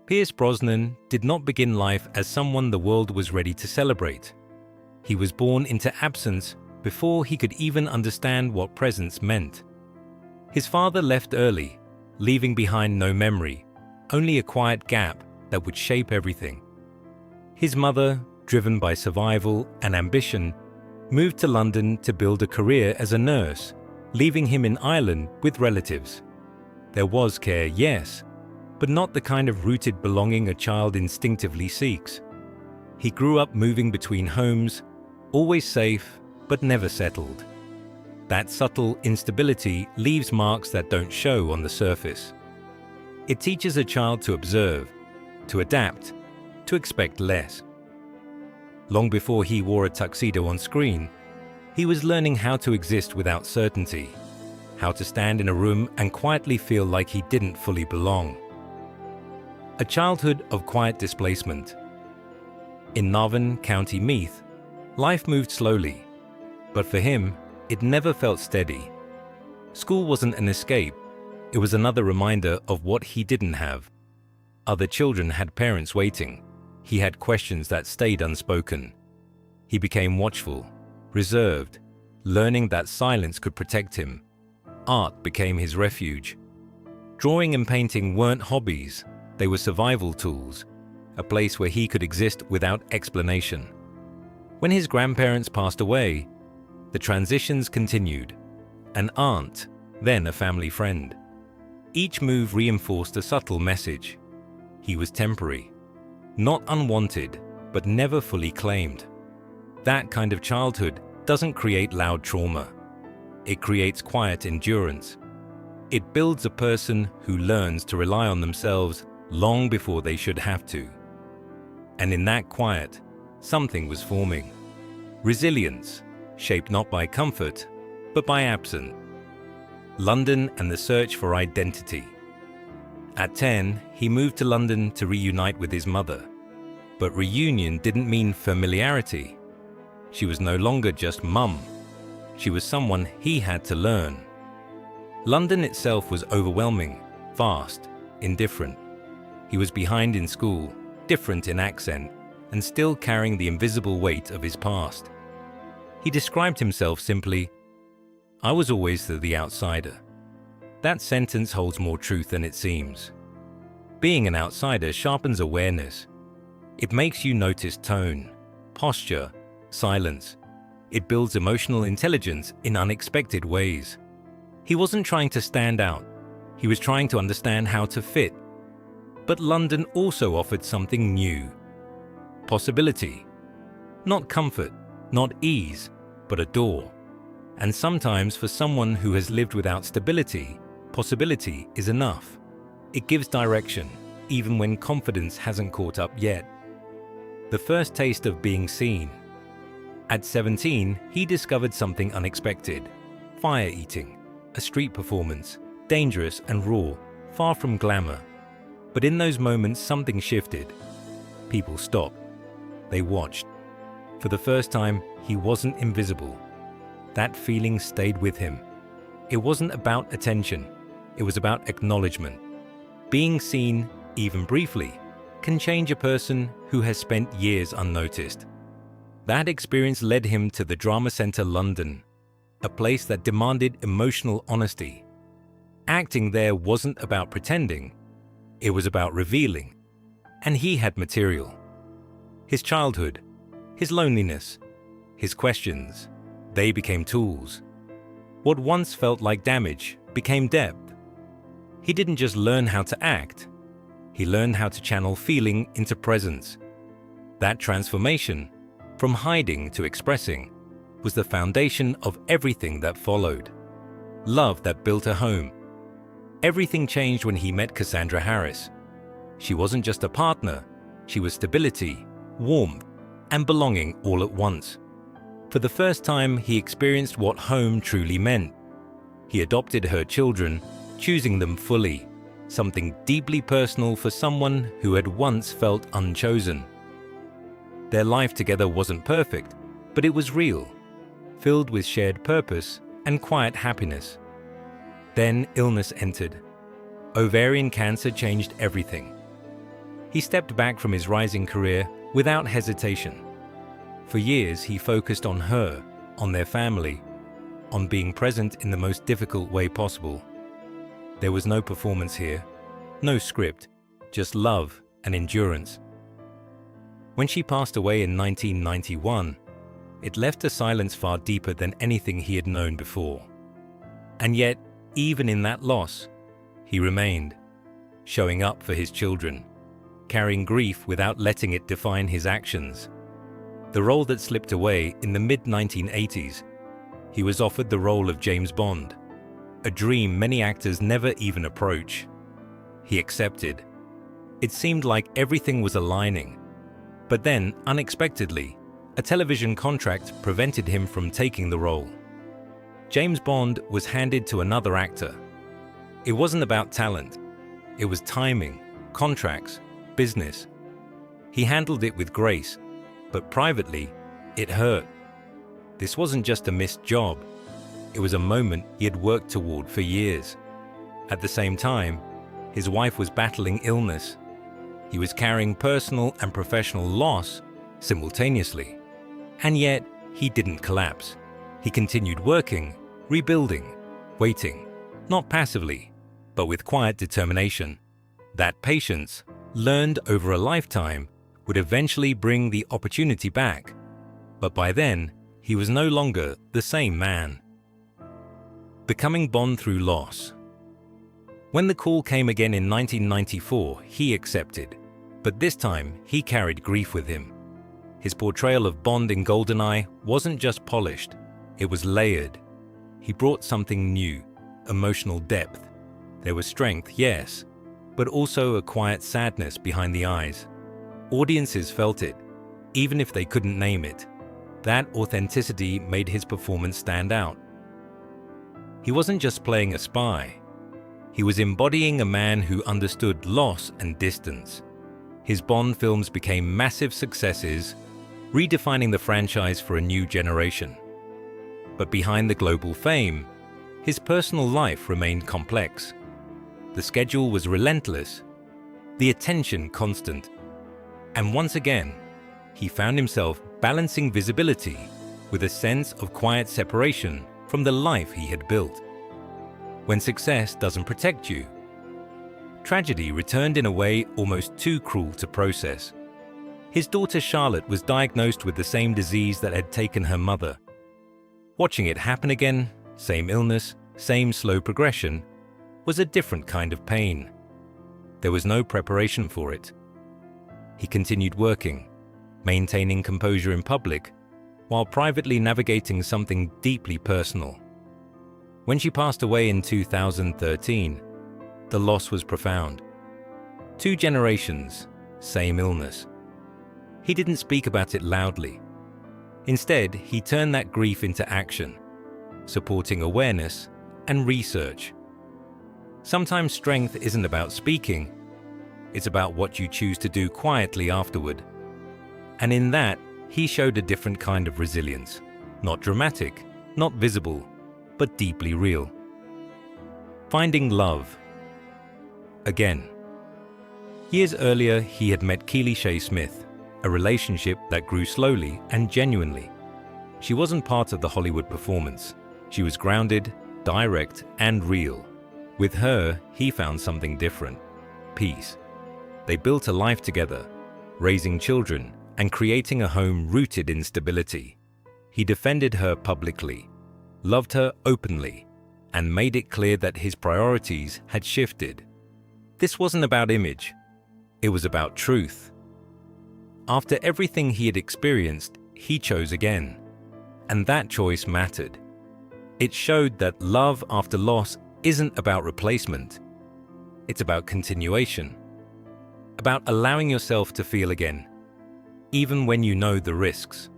Pierce Brosnan did not begin life as someone the world was ready to celebrate. He was born into absence before he could even understand what presence meant. His father left early, leaving behind no memory, only a quiet gap that would shape everything. His mother, driven by survival and ambition, moved to London to build a career as a nurse, leaving him in Ireland with relatives. There was care, yes, but not the kind of rooted belonging a child instinctively seeks. He grew up moving between homes, always safe, but never settled. That subtle instability leaves marks that don't show on the surface. It teaches a child to observe, to adapt, to expect less. Long before he wore a tuxedo on screen, he was learning how to exist without certainty, how to stand in a room and quietly feel like he didn't fully belong. A childhood of quiet displacement. In Navan, County Meath, life moved slowly, but for him, it never felt steady. School wasn't an escape, it was another reminder of what he didn't have. Other children had parents waiting. He had questions that stayed unspoken. He became watchful, reserved, learning that silence could protect him. Art became his refuge. Drawing and painting weren't hobbies, they were survival tools, a place where he could exist without explanation. When his grandparents passed away, the transitions continued. An aunt, then a family friend. Each move reinforced a subtle message. He was temporary, not unwanted, but never fully claimed. That kind of childhood doesn't create loud trauma. It creates quiet endurance. It builds a person who learns to rely on themselves long before they should have to. And in that quiet, something was forming. Resilience, shaped not by comfort, but by absence. London and the search for identity. At 10, he moved to London to reunite with his mother. But reunion didn't mean familiarity. She was no longer just mum. She was someone he had to learn. London itself was overwhelming, fast, indifferent. He was behind in school, different in accent, and still carrying the invisible weight of his past. He described himself simply, "I was always the outsider." That sentence holds more truth than it seems. Being an outsider sharpens awareness. It makes you notice tone, posture, silence. It builds emotional intelligence in unexpected ways. He wasn't trying to stand out. He was trying to understand how to fit. But London also offered something new. Possibility. Not comfort, not ease, but a door. And sometimes for someone who has lived without stability, possibility is enough. It gives direction, even when confidence hasn't caught up yet. The first taste of being seen. At 17, he discovered something unexpected. Fire eating, a street performance, dangerous and raw, far from glamour. But in those moments, something shifted. People stopped. They watched. For the first time, he wasn't invisible. That feeling stayed with him. It wasn't about attention. It was about acknowledgement. Being seen, even briefly, can change a person who has spent years unnoticed. That experience led him to the Drama Centre London, a place that demanded emotional honesty. Acting there wasn't about pretending. It was about revealing. And he had material. His childhood, his loneliness, his questions, they became tools. What once felt like damage became depth. He didn't just learn how to act. He learned how to channel feeling into presence. That transformation, from hiding to expressing, was the foundation of everything that followed. Love that built a home. Everything changed when he met Cassandra Harris. She wasn't just a partner, she was stability, warmth, and belonging all at once. For the first time, he experienced what home truly meant. He adopted her children, choosing them fully, something deeply personal for someone who had once felt unchosen. Their life together wasn't perfect, but it was real, filled with shared purpose and quiet happiness. Then illness entered. Ovarian cancer changed everything. He stepped back from his rising career without hesitation. For years, he focused on her, on their family, on being present in the most difficult way possible. There was no performance here, no script, just love and endurance. When she passed away in 1991, it left a silence far deeper than anything he had known before. And yet, even in that loss, he remained, showing up for his children, carrying grief without letting it define his actions. The role that slipped away in the mid-1980s, he was offered the role of James Bond, a dream many actors never even approach. He accepted. It seemed like everything was aligning. But then, unexpectedly, a television contract prevented him from taking the role. James Bond was handed to another actor. It wasn't about talent. It was timing, contracts, business. He handled it with grace, but privately, it hurt. This wasn't just a missed job. It was a moment he had worked toward for years. At the same time, his wife was battling illness. He was carrying personal and professional loss simultaneously. And yet, he didn't collapse. He continued working, rebuilding, waiting, not passively, but with quiet determination. That patience, learned over a lifetime, would eventually bring the opportunity back. But by then, he was no longer the same man. Becoming Bond through loss. When the call came again in 1994, he accepted. But this time, he carried grief with him. His portrayal of Bond in GoldenEye wasn't just polished, it was layered. He brought something new, emotional depth. There was strength, yes, but also a quiet sadness behind the eyes. Audiences felt it, even if they couldn't name it. That authenticity made his performance stand out. He wasn't just playing a spy. He was embodying a man who understood loss and distance. His Bond films became massive successes, redefining the franchise for a new generation. But behind the global fame, his personal life remained complex. The schedule was relentless, the attention constant. And once again, he found himself balancing visibility with a sense of quiet separation from the life he had built. When success doesn't protect you, tragedy returned in a way almost too cruel to process. His daughter Charlotte was diagnosed with the same disease that had taken her mother. Watching it happen again, same illness, same slow progression, was a different kind of pain. There was no preparation for it. He continued working, maintaining composure in public, while privately navigating something deeply personal. When she passed away in 2013, the loss was profound. 2 generations, same illness. He didn't speak about it loudly. Instead, he turned that grief into action, supporting awareness and research. Sometimes strength isn't about speaking, it's about what you choose to do quietly afterward. And in that, he showed a different kind of resilience. Not dramatic, not visible, but deeply real. Finding love. Again. Years earlier, he had met Keely Shea Smith, a relationship that grew slowly and genuinely. She wasn't part of the Hollywood performance. She was grounded, direct, and real. With her, he found something different: peace. They built a life together, raising children and creating a home rooted in stability. He defended her publicly, loved her openly, and made it clear that his priorities had shifted. This wasn't about image, it was about truth. After everything he had experienced, he chose again, and that choice mattered. It showed that love after loss isn't about replacement, it's about continuation, about allowing yourself to feel again, even when you know the risks.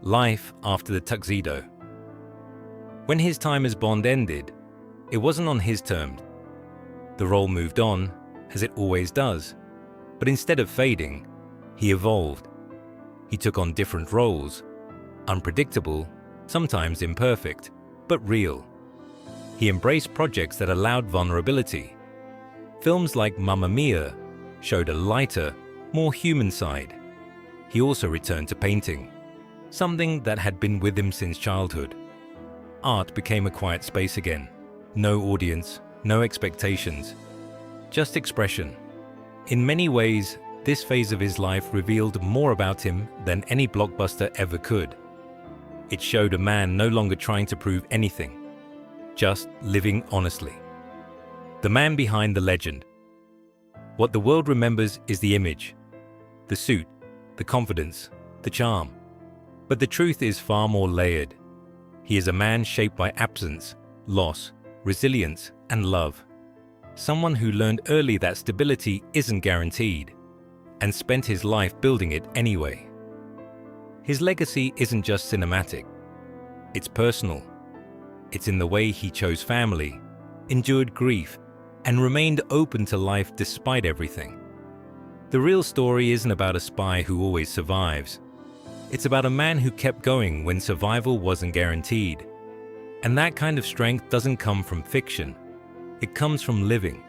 Life after the tuxedo. When his time as Bond ended, it wasn't on his terms. The role moved on, as it always does, but instead of fading, he evolved. He took on different roles, unpredictable, sometimes imperfect, but real. He embraced projects that allowed vulnerability. Films like Mamma Mia, showed a lighter, more human side. He also returned to painting, something that had been with him since childhood. Art became a quiet space again. No audience, no expectations, just expression. In many ways, this phase of his life revealed more about him than any blockbuster ever could. It showed a man no longer trying to prove anything, just living honestly. The man behind the legend. What the world remembers is the image, the suit, the confidence, the charm. But the truth is far more layered. He is a man shaped by absence, loss, resilience, and love. Someone who learned early that stability isn't guaranteed, and spent his life building it anyway. His legacy isn't just cinematic. It's personal. It's in the way he chose family, endured grief, and remained open to life despite everything. The real story isn't about a spy who always survives. It's about a man who kept going when survival wasn't guaranteed. And that kind of strength doesn't come from fiction. It comes from living.